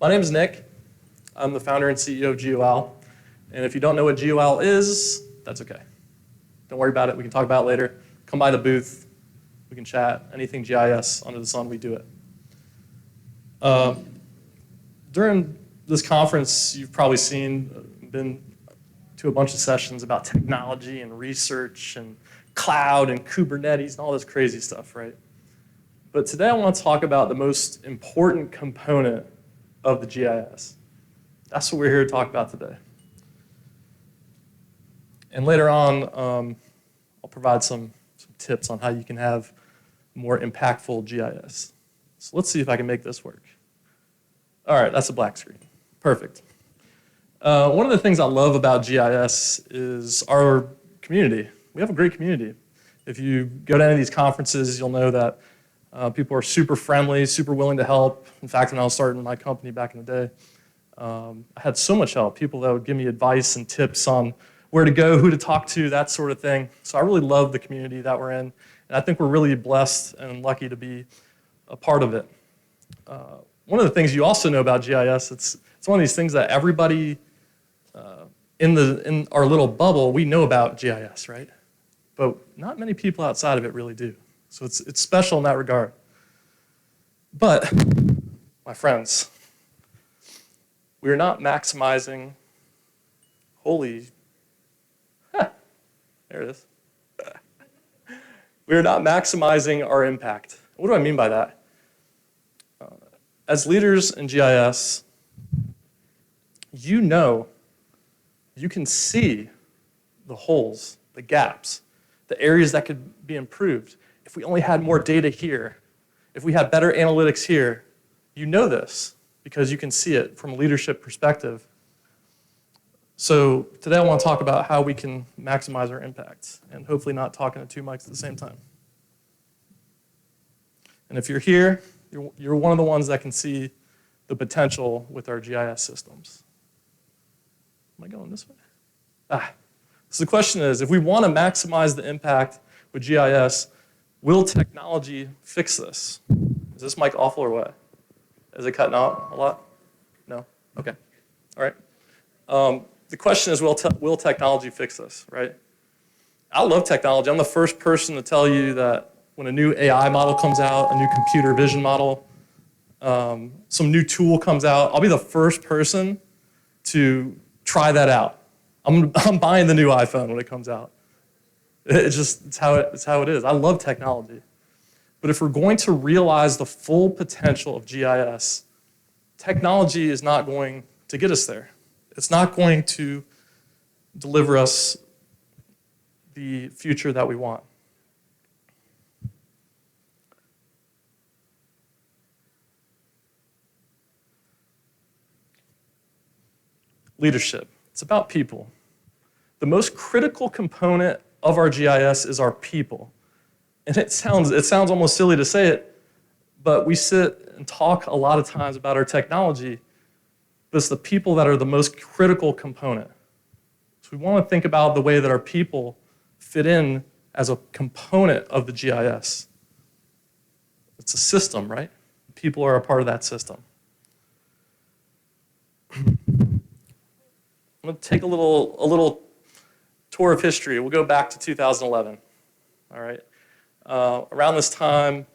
My name is Nick. I'm the founder and CEO of GOL. And if you don't know what GOL is, that's okay. Don't worry about it. We can talk about it later. Come by the booth. We can chat. Anything GIS under the sun, we do it. During this conference, you've probably been to a bunch of sessions about technology and research and cloud and Kubernetes and all this crazy stuff, right? But today I want to talk about the most important component of the GIS. That's what we're here to talk about today. And later on, I'll provide some tips on how you can have more impactful GIS. So let's see if I can make this work. All right, that's a black screen. Perfect. One of the things I love about GIS is our community. We have a great community. If you go to any of these conferences, you'll know that people are super friendly, super willing to help. In fact, when I was starting my company back in the day, I had so much help. People that would give me advice and tips on where to go, who to talk to, that sort of thing. So I really love the community that we're in. And I think we're really blessed and lucky to be a part of it. One of the things you also know about GIS, it's one of these things that everybody in our little bubble, we know about GIS, right? But not many people outside of it really do. So it's special in that regard. But, my friends, we are not maximizing, there it is. We are not maximizing our impact. What do I mean by that? As leaders in GIS, you can see the holes, the gaps, the areas that could be improved. If we only had more data here, if we had better analytics here, you know this because you can see it from a leadership perspective. So today I want to talk about how we can maximize our impact and hopefully not talking to two mics at the same time. And if you're here, you're one of the ones that can see the potential with our GIS systems. Am I going this way? So the question is, if we want to maximize the impact with GIS, will technology fix this? Is this mic awful or what? Is it cutting out a lot? No? Okay. All right. The question is, will technology fix this, right? I love technology. I'm the first person to tell you that when a new AI model comes out, a new computer vision model, some new tool comes out, I'll be the first person to try that out. I'm buying the new iPhone when it comes out. It's how it is. I love technology. But if we're going to realize the full potential of GIS, technology is not going to get us there. It's not going to deliver us the future that we want. Leadership. It's about people. The most critical component of our GIS is our people. And it sounds almost silly to say it, but we sit and talk a lot of times about our technology, but it's the people that are the most critical component. So we want to think about the way that our people fit in as a component of the GIS. It's a system, right? People are a part of that system. I'm going to take a little tour of history. We'll go back to 2011. All right. Around this time,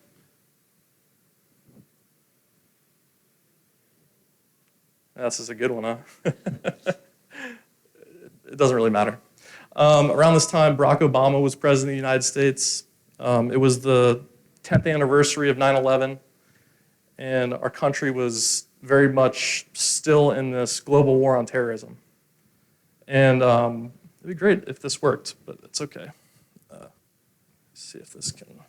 this is a good one, huh? It doesn't really matter. Around this time, Barack Obama was president of the United States. It was the 10th anniversary of 9/11, and our country was very much still in this global war on terrorism. And it'd be great if this worked, but it's okay. Let's see if this can.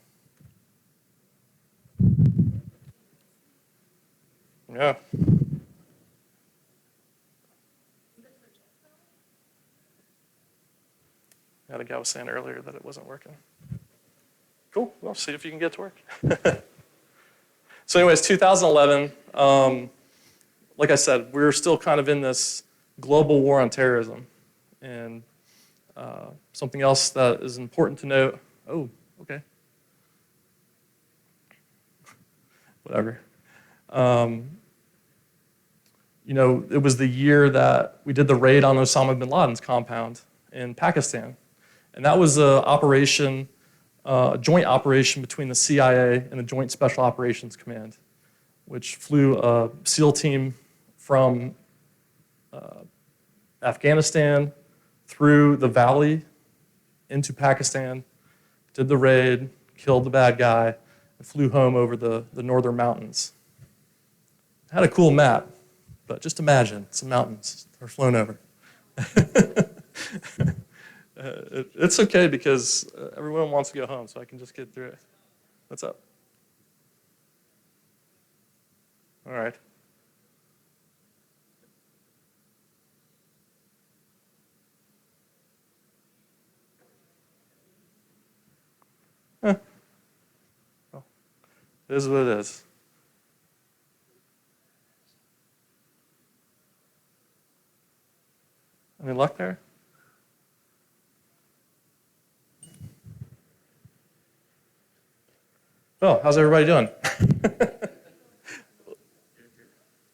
Yeah. Yeah, the guy was saying earlier that it wasn't working. Cool. Well, see if you can get it to work. So anyways, 2011, like I said, we're still kind of in this global war on terrorism. And something else that is important to note, okay. Whatever. it was the year that we did the raid on Osama bin Laden's compound in Pakistan. And that was a joint operation between the CIA and the Joint Special Operations Command, which flew a SEAL team from Afghanistan through the valley into Pakistan, did the raid, killed the bad guy, and flew home over the northern mountains. Had a cool map, but just imagine some mountains are flown over. It's okay because everyone wants to go home, so I can just get through it. What's up? All right. Well, it is what it is. Any luck there? Well, how's everybody doing?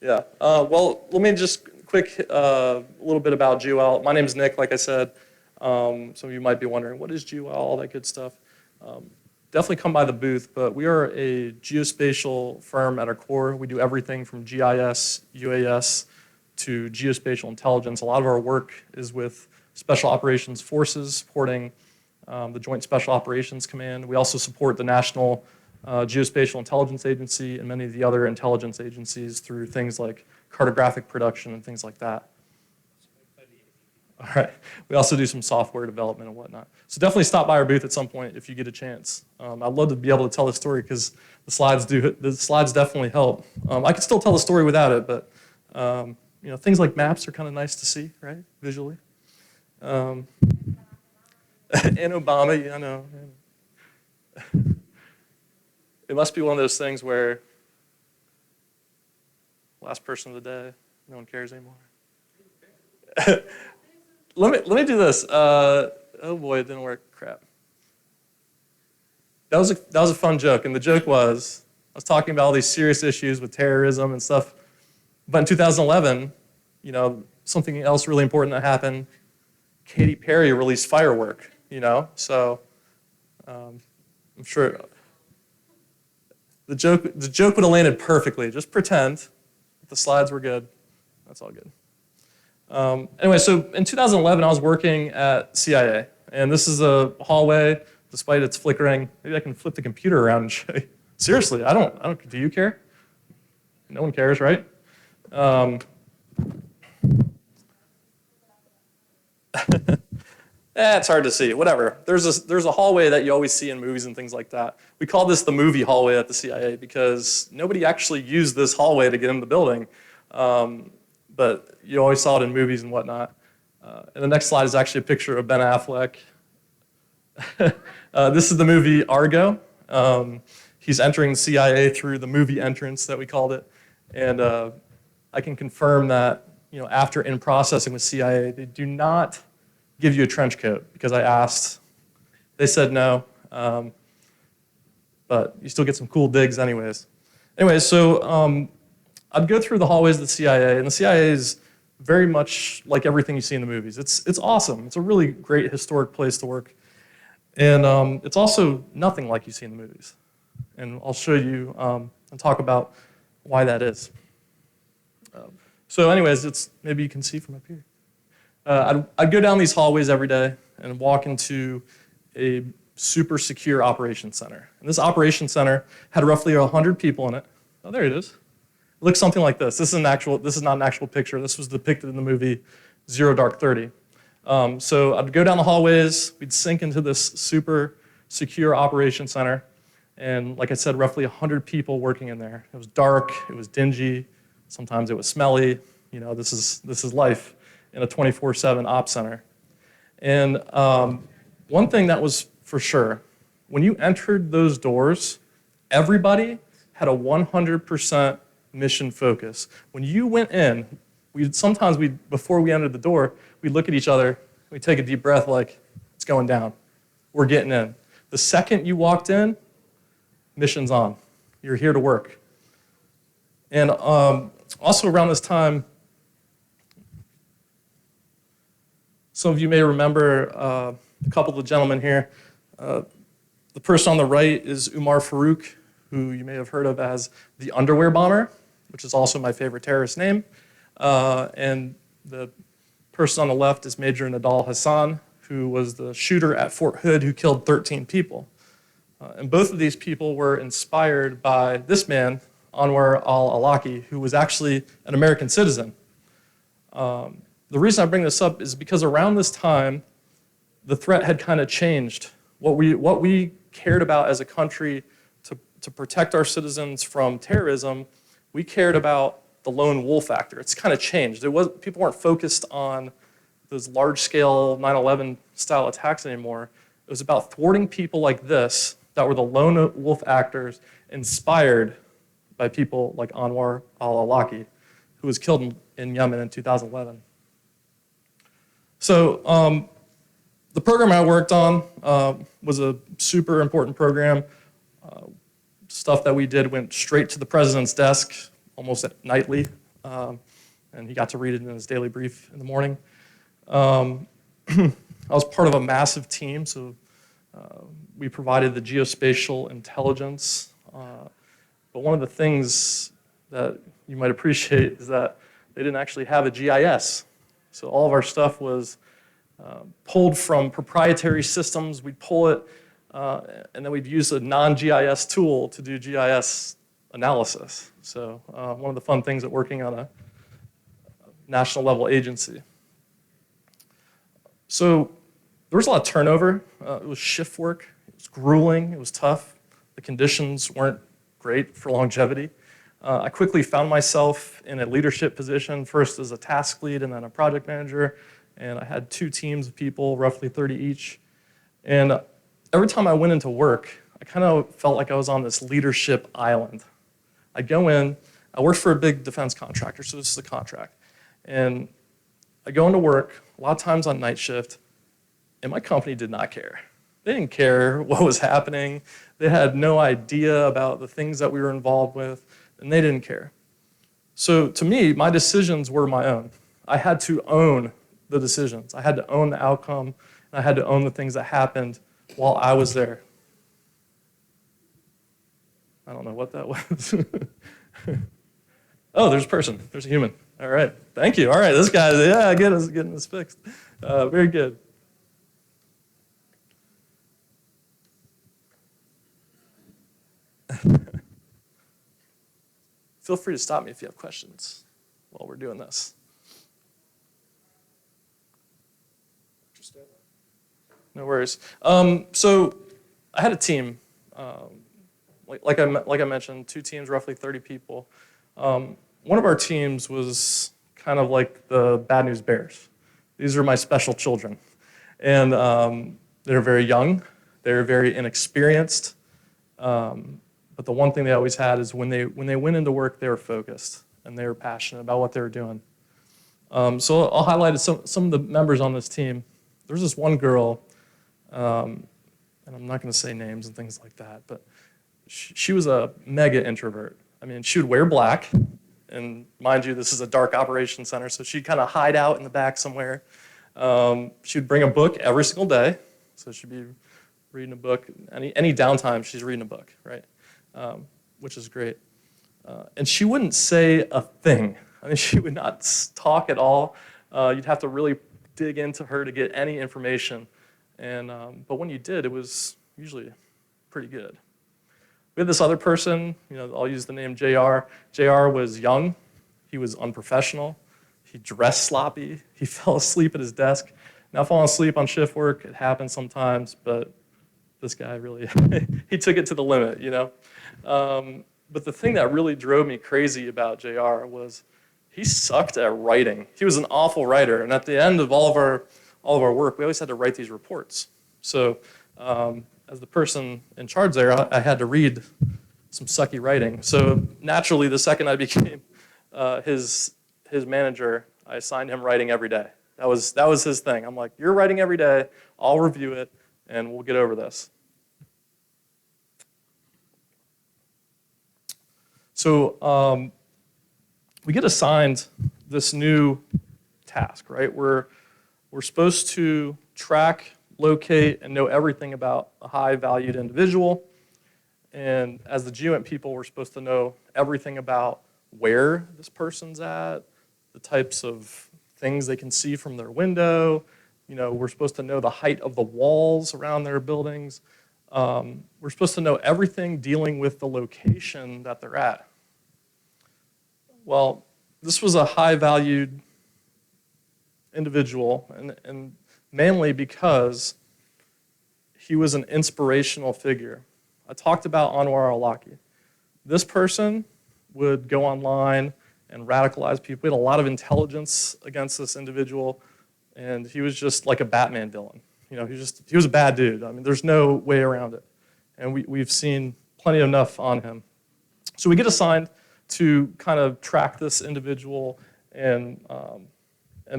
Yeah. Well, let me just quick a little bit about GeoL. My name is Nick, like I said. Some of you might be wondering, what is GeoL, all that good stuff. Definitely come by the booth, but we are a geospatial firm at our core. We do everything from GIS, UAS, to geospatial intelligence. A lot of our work is with Special Operations Forces supporting the Joint Special Operations Command. We also support the National Geospatial Intelligence Agency and many of the other intelligence agencies through things like cartographic production and things like that. All right. We also do some software development and whatnot. So definitely stop by our booth at some point if you get a chance. I'd love to be able to tell the story because the slides definitely help. I could still tell the story without it, but things like maps are kind of nice to see, right, visually. And Obama, I know. It must be one of those things where last person of the day, no one cares anymore. Let me do this. Oh boy, it didn't work. Crap. That was a fun joke, and the joke was I was talking about all these serious issues with terrorism and stuff. But in 2011, something else really important that happened. Katy Perry released Firework. So I'm sure the joke would have landed perfectly. Just pretend the slides were good. That's all good. Anyway, so in 2011, I was working at CIA, and this is a hallway. Despite its flickering, maybe I can flip the computer around and show you. Seriously, I don't. Do you care? No one cares, right? It's hard to see. Whatever. There's a hallway that you always see in movies and things like that. We call this the movie hallway at the CIA because nobody actually used this hallway to get in the building. But you always saw it in movies and whatnot. And the next slide is actually a picture of Ben Affleck. This is the movie Argo. He's entering the CIA through the movie entrance that we called it. And I can confirm that after in processing with CIA, they do not give you a trench coat because I asked. They said no. But you still get some cool digs anyways. Anyways, so I'd go through the hallways of the CIA, and the CIA is very much like everything you see in the movies. It's awesome. It's a really great historic place to work. And it's also nothing like you see in the movies. And I'll show you and talk about why that is. So anyways, maybe you can see from up here. I'd go down these hallways every day and walk into a super secure operations center. And this operations center had roughly 100 people in it. Oh, there it is. It looks something like this. This is not an actual picture. This was depicted in the movie Zero Dark 30. So I'd go down the hallways. We'd sink into this super secure operations center. And like I said, roughly 100 people working in there. It was dark. It was dingy. Sometimes it was smelly. This is life in a 24/7 ops center. And one thing that was for sure, when you entered those doors, everybody had a 100% mission focus. When you went in, before we entered the door, we'd look at each other, we'd take a deep breath like, it's going down. We're getting in. The second you walked in, mission's on. You're here to work. And also around this time, Some of you may remember a couple of the gentlemen here. The person on the right is Umar Farouk, who you may have heard of as the underwear bomber, which is also my favorite terrorist name. And the person on the left is Major Nadal Hassan, who was the shooter at Fort Hood who killed 13 people. And both of these people were inspired by this man, Anwar al-Awlaki, who was actually an American citizen. The reason I bring this up is because around this time, the threat had kind of changed. What we cared about as a country to protect our citizens from terrorism, we cared about the lone wolf factor. It's kind of changed. People weren't focused on those large-scale 9/11 style attacks anymore. It was about thwarting people like this that were the lone wolf actors inspired by people like Anwar al-Awlaki, who was killed in Yemen in 2011. So the program I worked on was a super important program. Stuff that we did went straight to the president's desk almost nightly, and he got to read it in his daily brief in the morning. I was part of a massive team, so we provided the geospatial intelligence. But one of the things that you might appreciate is that they didn't actually have a GIS. So all of our stuff was pulled from proprietary systems. We'd pull it, and then we'd use a non-GIS tool to do GIS analysis. So one of the fun things at working on a national level agency. So there was a lot of turnover. It was shift work. It was grueling. It was tough. The conditions weren't great for longevity. I quickly found myself in a leadership position, first as a task lead and then a project manager. And I had 2 teams of people, roughly 30 each. And every time I went into work, I kind of felt like I was on this leadership island. I'd go in, I worked for a big defense contractor, so this is a contract. And I go into work, a lot of times on night shift, and my company did not care. They didn't care what was happening. They had no idea about the things that we were involved with, and they didn't care. So to me, my decisions were my own. I had to own the decisions. I had to own the outcome, and I had to own the things that happened while I was there. I don't know what that was. Oh, there's a person. There's a human. All right. Thank you. All right. This guy's, yeah, getting this fixed. Very good. Feel free to stop me if you have questions while we're doing this. No worries. So I had a team. Like I mentioned, 2 teams, roughly 30 people. One of our teams was kind of like the Bad News Bears. These are my special children. And they're very young. They're very inexperienced. But the one thing they always had is when they went into work, they were focused and they were passionate about what they were doing. So I'll highlight some of the members on this team. There's this one girl, and I'm not going to say names and things like that, but she was a mega introvert. I mean, she would wear black, and mind you, this is a dark operations center, so she'd kind of hide out in the back somewhere. She'd bring a book every single day, so she'd be reading a book. Any downtime, she's reading a book, right? Which is great. And she wouldn't say a thing. I mean, she would not talk at all. You'd have to really dig into her to get any information. But when you did, it was usually pretty good. We had this other person, I'll use the name JR. JR was young. He was unprofessional. He dressed sloppy. He fell asleep at his desk. Now, falling asleep on shift work, it happens sometimes, but this guy really, he took it to the limit, But the thing that really drove me crazy about JR was he sucked at writing. He was an awful writer, and at the end of all of our work, we always had to write these reports. So as the person in charge there, I had to read some sucky writing. So naturally, the second I became his manager, I assigned him writing every day. That was his thing. I'm like, you're writing every day, I'll review it, and we'll get over this. So we get assigned this new task, right? We're we're supposed to track, locate, and know everything about a high-valued individual. And as the GWINT people, we're supposed to know everything about where this person's at, the types of things they can see from their window. We're supposed to know the height of the walls around their buildings. We're supposed to know everything dealing with the location that they're at. Well, this was a high-valued individual, and mainly because he was an inspirational figure. I talked about Anwar al-Awlaki. This person would go online and radicalize people. We had a lot of intelligence against this individual, and he was just like a Batman villain. He was a bad dude. I mean, there's no way around it. And we've seen plenty enough on him. So we get assigned to kind of track this individual and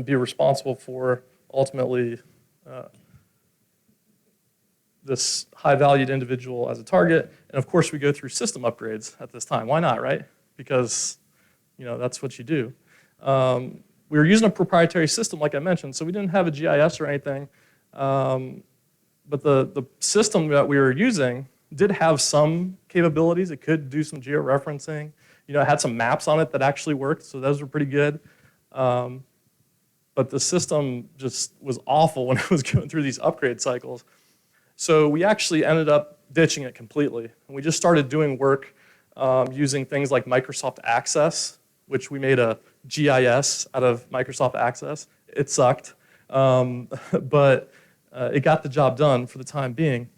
be responsible for ultimately this high-valued individual as a target. And of course, we go through system upgrades at this time. Why not, right? Because that's what you do. We were using a proprietary system, like I mentioned, so we didn't have a GIS or anything. But the system that we were using did have some capabilities. It could do some georeferencing. It had some maps on it that actually worked, so those were pretty good. But the system just was awful when it was going through these upgrade cycles. So we actually ended up ditching it completely. And we just started doing work using things like Microsoft Access, which we made a GIS out of Microsoft Access. It sucked, but it got the job done for the time being.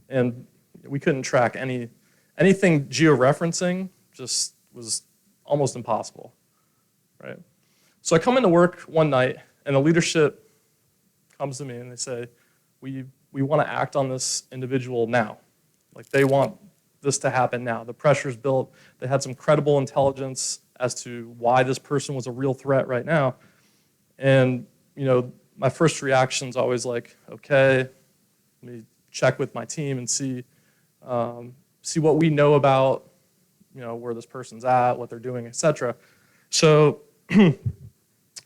And we couldn't track anything georeferencing, just was almost impossible, right? So I come into work one night, and the leadership comes to me and they say, we want to act on this individual now. Like, they want this to happen now. The pressure's built. They had some credible intelligence as to why this person was a real threat right now. And, my first reaction's always like, okay, let me check with my team and see what we know about, where this person's at, what they're doing, etc. So I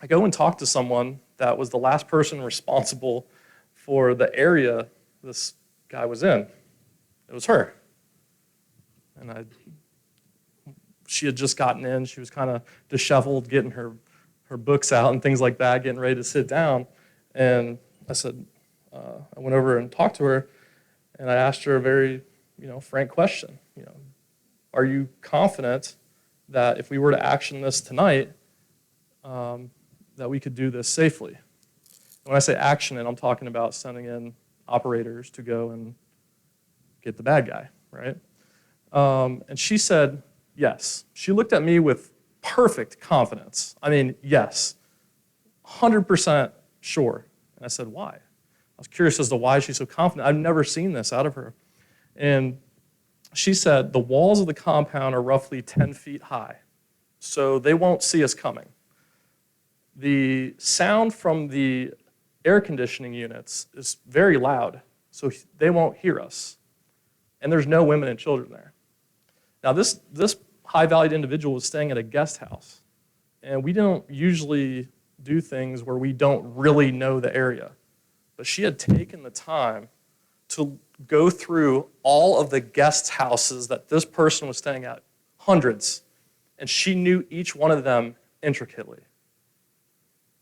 go and talk to someone that was the last person responsible for the area this guy was in. It was her. And she had just gotten in. She was kind of disheveled, getting her books out and things like that, getting ready to sit down. And I said, I went over and talked to her, and I asked her a very, frank question. Are you confident that if we were to action this tonight, that we could do this safely? When I say action it, I'm talking about sending in operators to go and get the bad guy, right? And she said yes. She looked at me with perfect confidence. I mean, yes, 100% sure. And I said, why? I was curious as to why she's so confident. I've never seen this out of her. And she said, the walls of the compound are roughly 10 feet high, so they won't see us coming. The sound from the air conditioning units is very loud, so they won't hear us. And there's no women and children there. Now, this high-valued individual was staying at a guest house, and we don't usually do things where we don't really know the area. But she had taken the time to go through all of the guest houses that this person was staying at, hundreds, and she knew each one of them intricately.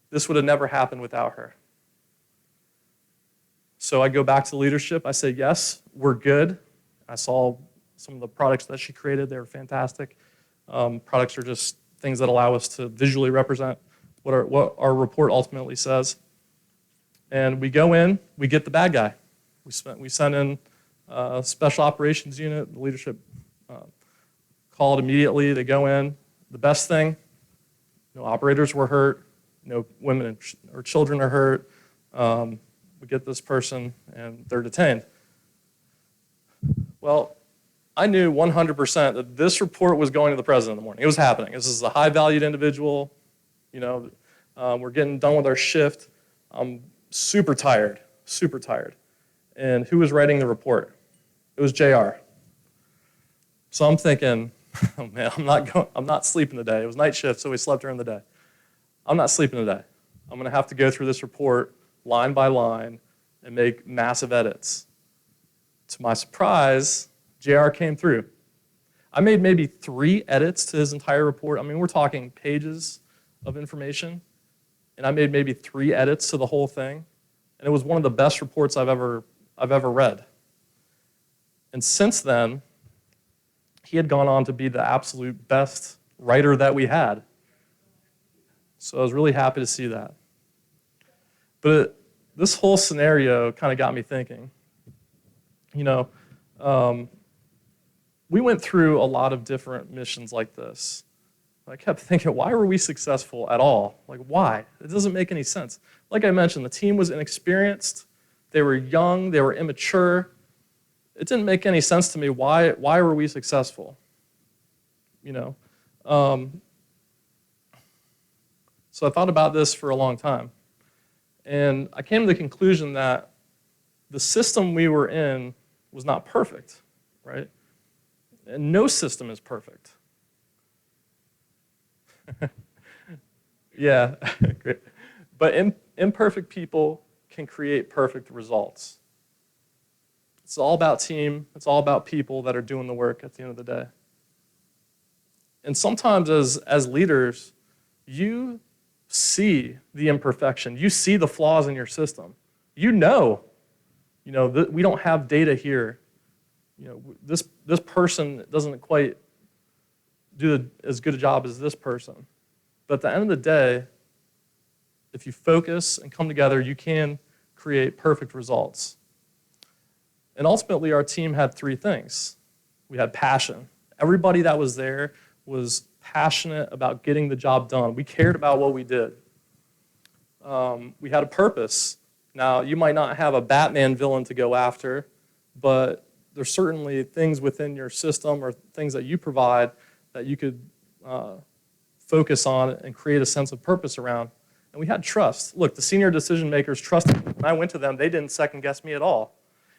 This would have never happened without her. So I go back to leadership. I say, yes, we're good. I saw some of the products that she created. They were fantastic. Products are just things that allow us to visually represent what our report ultimately says. And we go in, we get the bad guy. We send in a special operations unit. The leadership called immediately. They go in. The best thing, no operators were hurt. No women or children are hurt. We get this person, and they're detained. Well, I knew 100% that this report was going to the president in the morning. It was happening. This is a high-valued individual. We're getting done with our shift. I'm super tired. And who was writing the report? It was JR. So I'm thinking, oh man, I'm not sleeping today. It was night shift, so we slept during the day. I'm not sleeping today. I'm going to have to go through this report line by line and make massive edits. To my surprise, JR came through. I made maybe 3 edits to his entire report. I mean, we're talking pages of information, and I made maybe 3 edits to the whole thing, and it was one of the best reports I've ever read. And since then, he had gone on to be the absolute best writer that we had. So I was really happy to see that. But this whole scenario kind of got me thinking. We went through a lot of different missions like this. I kept thinking, why were we successful at all? Like, why? It doesn't make any sense. Like I mentioned, the team was inexperienced. They were young. They were immature. It didn't make any sense to me. Why were we successful? So I thought about this for a long time. And I came to the conclusion that the system we were in was not perfect, right? And no system is perfect. Yeah, great. But imperfect people can create perfect results. It's all about team. It's all about people that are doing the work at the end of the day. And sometimes as leaders, you see the imperfection. You see the flaws in your system. We don't have data here. This person doesn't quite do as good a job as this person. But at the end of the day, if you focus and come together, you can create perfect results. And ultimately, our team had 3 things. We had passion. Everybody that was there was passionate about getting the job done. We cared about what we did. We had a purpose. Now, you might not have a Batman villain to go after, but there's certainly things within your system or things that you provide that you could focus on and create a sense of purpose around. And we had trust. Look, the senior decision makers trusted me. When I went to them, they didn't second guess me at all.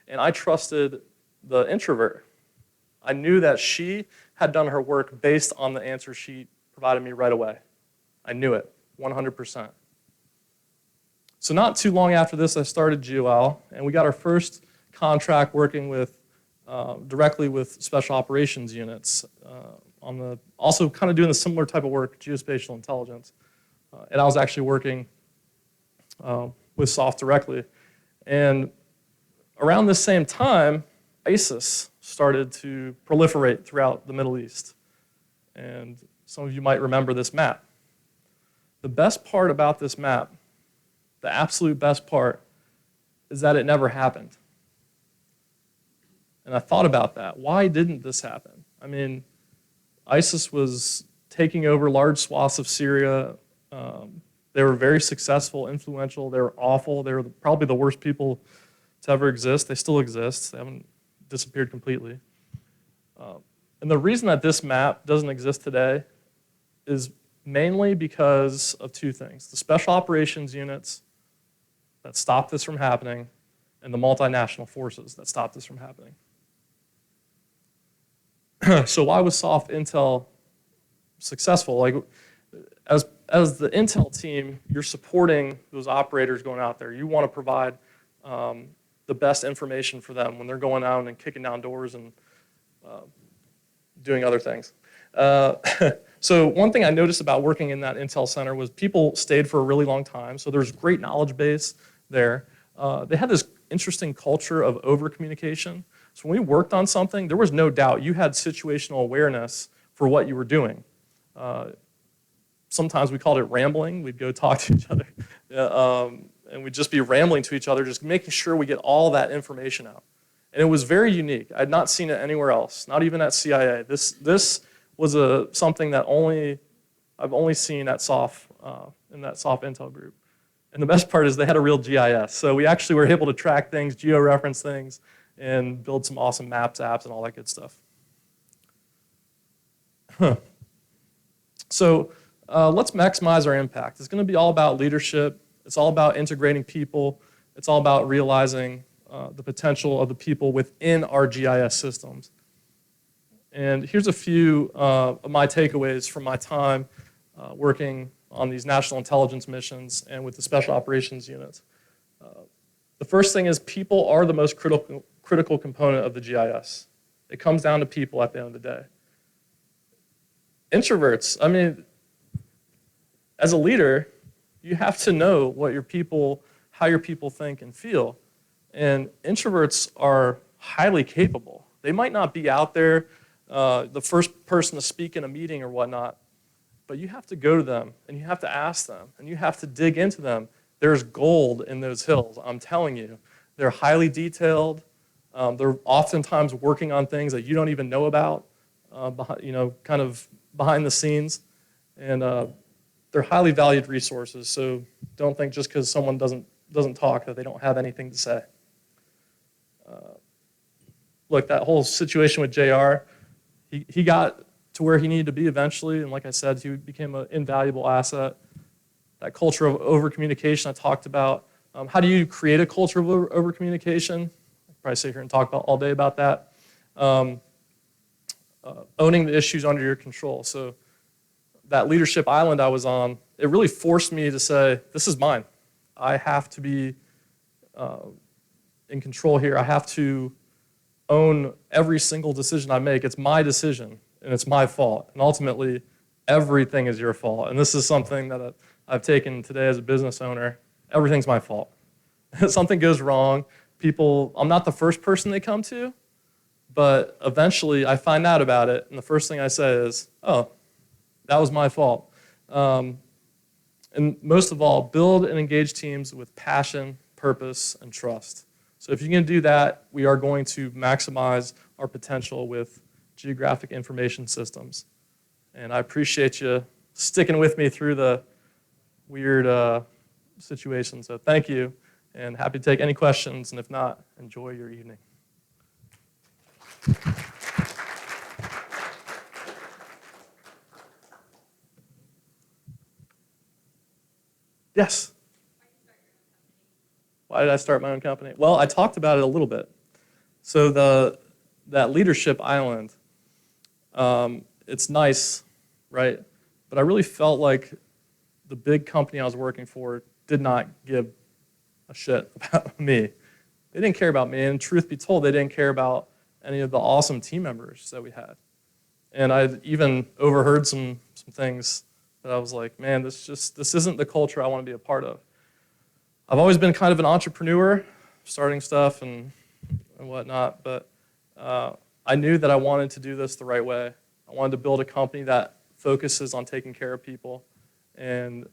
And I trusted the introvert. I knew that she had done her work based on the answer she provided me right away. I knew it, 100%. So not too long after this, I started GOL, and we got our first contract working with directly with special operations units, also kind of doing a similar type of work, geospatial intelligence. And I was actually working with SOF directly. And around this same time, ISIS started to proliferate throughout the Middle East. And some of you might remember this map. The best part about this map, the absolute best part, is that it never happened. And I thought about that. Why didn't this happen? I mean, ISIS was taking over large swaths of Syria. They were very successful, influential. They were awful. They were probably the worst people to ever exist. They still exist. They haven't disappeared completely. And the reason that this map doesn't exist today is mainly because of 2 things. The special operations units that stopped this from happening and the multinational forces that stopped this from happening. So why was SOF Intel successful? Like, as the Intel team, you're supporting those operators going out there. You want to provide the best information for them when they're going out and kicking down doors and doing other things. So one thing I noticed about working in that Intel center was people stayed for a really long time, so there's great knowledge base there. They had this interesting culture of over-communication. So when we worked on something, there was no doubt you had situational awareness for what you were doing. Sometimes we called it rambling. We'd go talk to each other. And we'd just be rambling to each other, just making sure we get all that information out. And it was very unique. I had not seen it anywhere else, not even at CIA. This was something that I've only seen at SOF, in that SOF Intel group. And the best part is they had a real GIS. So we actually were able to track things, geo-reference things, and build some awesome maps, apps, and all that good stuff. So let's maximize our impact. It's going to be all about leadership. It's all about integrating people. It's all about realizing the potential of the people within our GIS systems. And here's a few of my takeaways from my time working on these national intelligence missions and with the special operations units. The first thing is people are the most critical component of the GIS. It comes down to people at the end of the day. Introverts, I mean, as a leader, you have to know what your people, how your people think and feel. And introverts are highly capable. They might not be out there, the first person to speak in a meeting or whatnot, but you have to go to them and you have to ask them and you have to dig into them. There's gold in those hills, I'm telling you. They're highly detailed. They're oftentimes working on things that you don't even know about, kind of behind the scenes. And they're highly valued resources, so don't think just because someone doesn't talk that they don't have anything to say. Look, that whole situation with JR, he got to where he needed to be eventually, and like I said, he became an invaluable asset. That culture of over-communication I talked about. How do you create a culture of over-communication? I'll probably sit here and talk all day about that. Owning the issues under your control. So that leadership island I was on, it really forced me to say, this is mine. I have to be in control here. I have to own every single decision I make. It's my decision, and it's my fault. And ultimately, everything is your fault. And this is something that I've taken today as a business owner. Everything's my fault. If something goes wrong, I'm not the first person they come to, but eventually I find out about it, and the first thing I say is, oh, that was my fault. And most of all, build and engage teams with passion, purpose, and trust. So if you can do that, we are going to maximize our potential with geographic information systems. And I appreciate you sticking with me through the weird situation. So thank you, and happy to take any questions, and if not, enjoy your evening. Yes? Why did I start my own company? Well, I talked about it a little bit. So that leadership island, it's nice, right? But I really felt like the big company I was working for did not give a shit about me. They didn't care about me, and truth be told, they didn't care about any of the awesome team members that we had. And I even overheard some things that I was like, man, this isn't the culture I want to be a part of. I've always been kind of an entrepreneur, starting stuff and whatnot, but I knew that I wanted to do this the right way. I wanted to build a company that focuses on taking care of people, and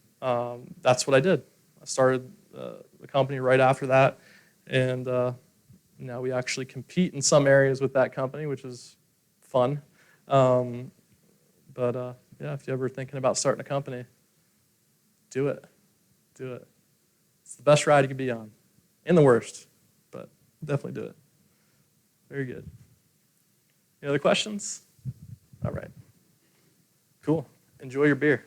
that's what I did. I started the company right after that, and now we actually compete in some areas with that company, which is fun. But yeah, if you're ever thinking about starting a company, do it. Do it. It's the best ride you can be on, and the worst, but definitely do it. Very good. Any other questions? All right. Cool. Enjoy your beer.